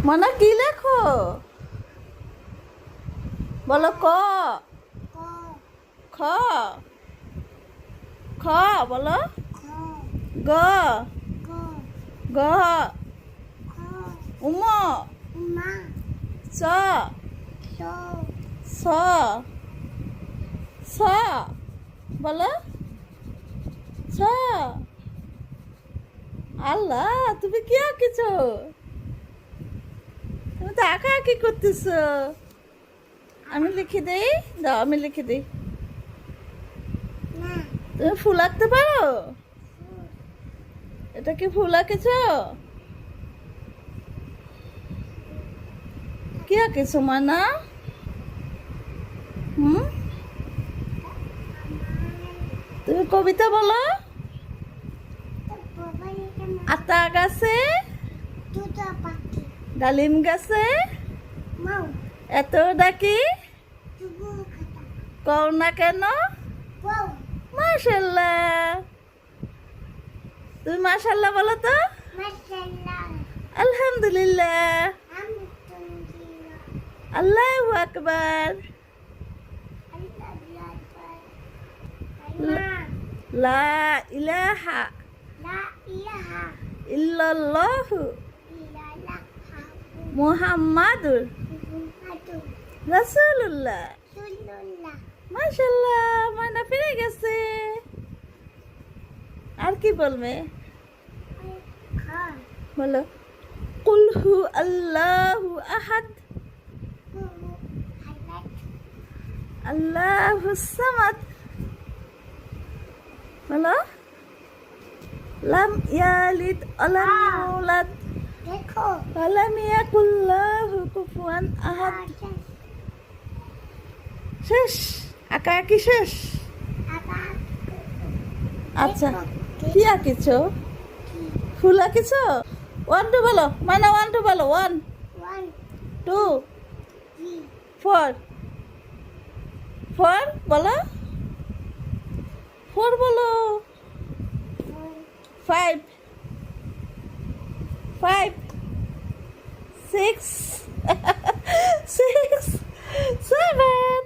মানা কি লেখো? বলো ক। খ। খ বলো। গ। গ। উম। চ। ছ। ছ বলো। ছ। আল্লাহ, তুমি কি আঁকিছো? তুমি তো আঁকা আঁকি করতেছো। আমি লিখে দেই, দাও আমি লিখে দিই। তুমি ফুল আঁকতে পারো? এটা কি ফুল আঁকেছো? কি আঁকেছো মানা? হুম, তুমি কবিতা বলো। আতা গাছে ডালিম গাছে এত ডাকি কও না কেন? মাশাল্লাহ। তুমি মাশাল্লাহ বলো তো। আলহামদুলিল্লাহ। আল্লাহু আকবার। লা ইলাহা ইল্লাল্লাহু মুহাম্মাদুর রাসূলুল্লাহ। মাশাল্লাহ, মানা পেরে গেছে। আর কি বলবে? বলো কুল হু আল্লাহু আহাদ আল্লাহুস সামাদ। বলো লাম ইয়ালিদ ওয়ালাম ইউলাদ ওয়ালাম ইয়াকুল লাহু কুফুয়ান আহাদ। শেষ, আঁকা আঁকি শেষ। আচ্ছা, কি আঁকিছো? ফুল আঁকিছো? 1 2 বলো মানা, 1 2 বলো। 1 2 4 4 বলো। 4 বলো। 5 5 6 6 7